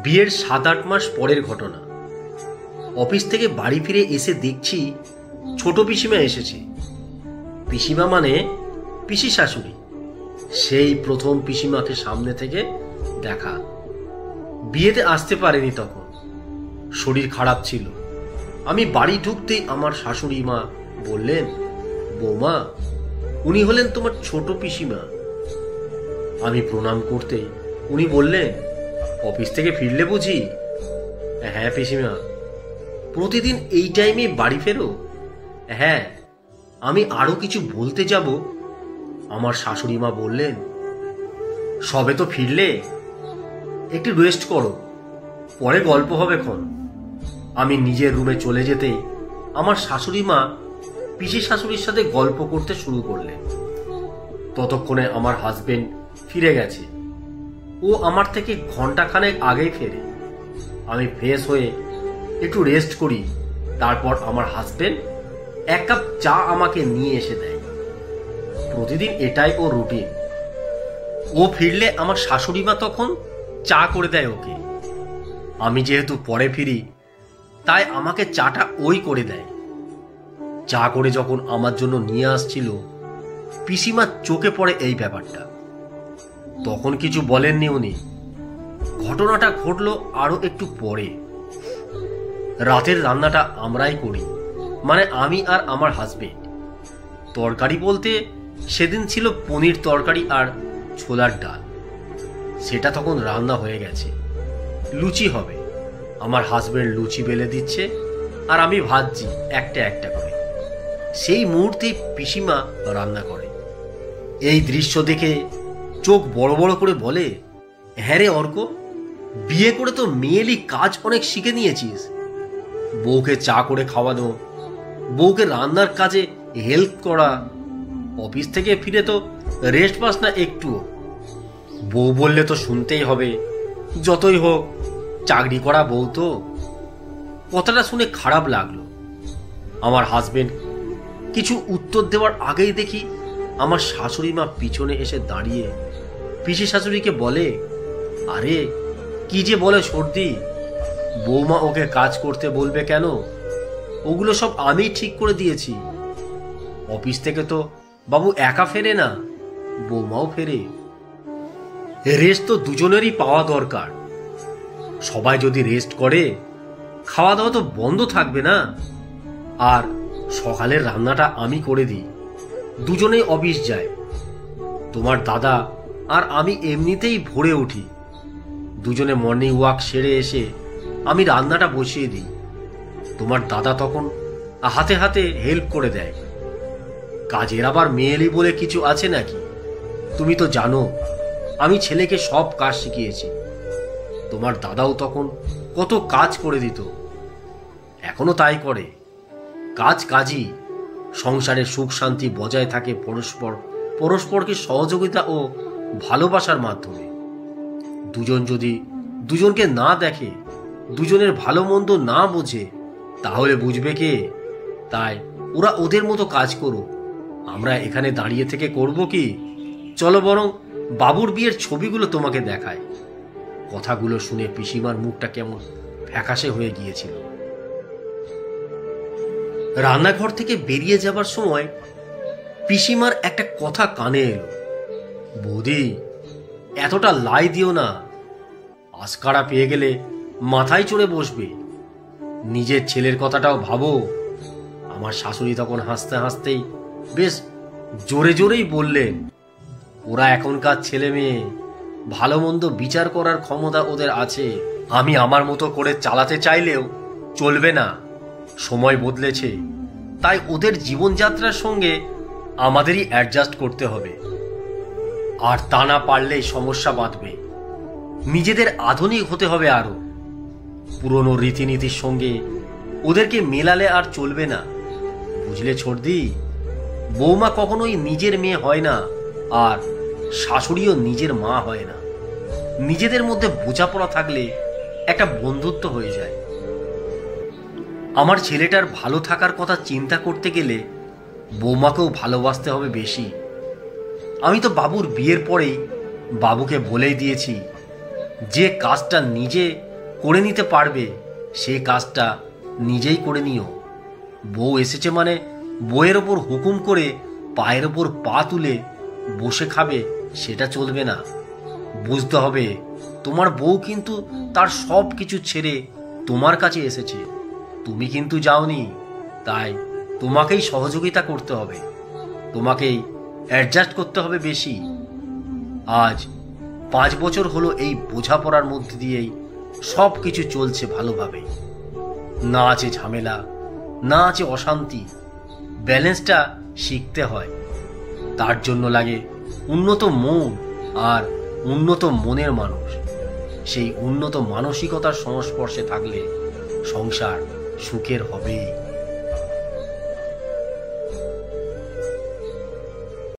বিয়ের ৭-৮ মাস পরের ঘটনা। অফিস থেকে বাড়ি ফিরে এসে দেখছি ছোট পিসিমা এসেছে। পিসিমা মানে পিসি শাশুড়ি। সেই প্রথম পিসিমাকে সামনে থেকে দেখা। বিয়েতে আসতে পারেনি তখন, শরীর খারাপ ছিল। আমি বাড়ি ঢুকতেই আমার শাশুড়ি মা বললেন, বৌমা, উনি হলেন তোমার ছোট পিসিমা। আমি প্রণাম করতেই উনি বললেন, অফিস থেকে ফিরলে বুঝি? হ্যাঁ পিসিমা। প্রতিদিন এই টাইমে বাড়ি ফেরো? হ্যাঁ। আমি আরো কিছু বলতে যাব, আমার শাশুড়ি মা বললেন, সবে তো ফিরলে, একটু রেস্ট করো, পরে গল্প হবে ক্ষণ। আমি নিজের রুমে চলে যেতেই আমার শাশুড়ি মা পিসি শাশুড়ির সাথে গল্প করতে শুরু করলেন। ততক্ষণে আমার হাজবেন্ড ফিরে গেছে। ও আমার থেকে ঘন্টাখানেক আগেই ফেরে। আমি ফ্রেশ হয়ে একটু রেস্ট করি, তারপর আমার হাজবেন্ড 1 কাপ চা আমাকে নিয়ে এসে দেয়। প্রতিদিন এটাই ও রুটিন। ও ফিরলে আমার শাশুড়ি মা তখন চা করে দেয় ওকে। আমি যেহেতু পরে ফিরি, তাই আমাকে চাটা ওই করে দেয়। চা করে যখন আমার জন্য নিয়ে আসছিল, পিসিমার চোখে পড়ে এই ব্যাপারটা। তখন কিছু বলেননি উনি। ঘটনাটা ঘটলো আরো একটু পরে। রাতের রান্নাটা আমরাই করি, মানে আমি আর আমার হাজবেন্ড। তরকারি বলতে সেদিন ছিল পনির তরকারি আর ছোলার ডাল। সেটা তখন রান্না হয়ে গেছে। লুচি হবে। আমার হাজবেন্ড লুচি বেলে দিচ্ছে আর আমি ভাজছি একটা একটা করে। সেই মুহূর্তে পিসিমা রান্না করে। এই দৃশ্য দেখে চোখ বড় বড় করে বলে, হ্যাঁ রে অর্ক, বিয়ে করে তো মেয়েলি কাজ অনেক শিখে নিয়েছিস। বউকে চা করে খাওয়ানো, বউকে রান্নার কাজে হেল্প করা। অফিস থেকে ফিরে তো রেস্ট পাস না একটুও। বউ বললে তো শুনতেই হবে, যতই হোক চাকরি করা বউ তো। কথাটা শুনে খারাপ লাগলো। আমার হাজবেন্ড কিছু উত্তর দেওয়ার আগেই দেখি আমার শাশুড়ি মা পিছনে এসে দাঁড়িয়ে পিসি শাশুড়িকে বলে, আরে কি যে বলে সর্দি, বৌমা ওকে কাজ করতে বলবে কেন? ওগুলো সব আমি ঠিক করে দিয়েছি। অফিস থেকে তো বাবু একা ফেরে না, বৌমাও ফেরে। রেস্ট তো দুজনেরই পাওয়া দরকার। সবাই যদি রেস্ট করে, খাওয়া দাওয়া তো বন্ধ থাকবে না। আর সকালের রান্নাটা আমি করে দিই, দুজনেই অফিস যায়। তোমার দাদা আর আমি এমনিতেই ভোরে উঠি। দুজনে মর্নিং ওয়াক সেরে এসে আমি রান্নাটা বসিয়ে দিই। তোমার দাদা তখন হাতে হাতে হেল্প করে দেয়। কাজের আবার মেয়েলি বলে কিছু আছে নাকি? তুমি তো জানো আমি ছেলেকে সব কাজ শিখিয়েছি। তোমার দাদাও তখন কত কাজ করে দিত, এখনো তাই করে। কাজ কাজই। সংসারে সুখ শান্তি বজায় থাকে পরস্পরকে সহযোগিতা ও ভালোবাসার মাধ্যমে। দুজন যদি দুজনকে না দেখে, দুজনের ভালো মন্দ না বোঝে, তাহলে বুঝবে কে? তাই ওরা ওদের মতো কাজ করুক, আমরা এখানে দাঁড়িয়ে থেকে করব কি? চলো বরং বাবুর বিয়ের ছবিগুলো তোমাকে দেখায়। কথাগুলো শুনে পিসিমার মুখটা কেমন ফ্যাকাশে হয়ে গিয়েছিল। রান্নাঘর থেকে বেরিয়ে যাবার সময় পিসিমার একটা কথা কানে এলো, বৌদি এতটা লাই দিও না, আজকারা পেয়ে গেলে মাথায় চড়ে বসবে। নিজের ছেলের কথাটাও ভাবো। আমার শাশুড়ি তখন হাসতে হাসতেই বেশ জোরে জোরেই বললেন, ওরা এখনকার ছেলে মেয়ে, ভালো মন্দ বিচার করার ক্ষমতা ওদের আছে। আমি আমার মতো করে চালাতে চাইলেও চলবে না। সময় বদলেছে, তাই ওদের জীবনযাত্রার সঙ্গে আমাদেরই অ্যাডজাস্ট করতে হবে। আর তা না পারলেই সমস্যা বাঁধবে। নিজেদের আধুনিক হতে হবে আরো। পুরনো রীতিনীতির সঙ্গে ওদেরকে মেলালে আর চলবে না, বুঝলে ছোটদি? বৌমা কখনোই নিজের মেয়ে হয় না, আর শাশুড়িও নিজের মা হয় না। নিজেদের মধ্যে বোঝাপড়া থাকলে একটা বন্ধুত্ব হয়ে যায়। আমার ছেলেটার ভালো থাকার কথা চিন্তা করতে গেলে বৌমাকেও ভালোবাসতে হবে বেশি। আমি তো বাবুর বিয়ের পরেই বাবুকে বলেই দিয়েছি, যে কাজটা নিজে করে নিতে পারবে সে কাজটা নিজেই করে নিও। বউ এসেছে মানে বউয়ের ওপর হুকুম করে পায়ের ওপর পা তুলে বসে খাবে সেটা চলবে না। বুঝতে হবে তোমার বউ কিন্তু তার সব কিছু ছেড়ে তোমার কাছে এসেছে, তুমি কিন্তু যাওনি। তাই তোমাকেই সহযোগিতা করতে হবে, তোমাকেই অ্যাডজাস্ট করতে হবে বেশি। আজ 5 বছর হলো এই বোঝাপড়ার মধ্যে দিয়েই সব কিছু চলছে ভালোভাবে। না আছে ঝামেলা, না আছে অশান্তি। ব্যালেন্সটা শিখতে হয়, তার জন্য লাগে উন্নত মন আর উন্নত মনের মানুষ। সেই উন্নত মানসিকতার সংস্পর্শে থাকলে সংসার সুখের হবেই।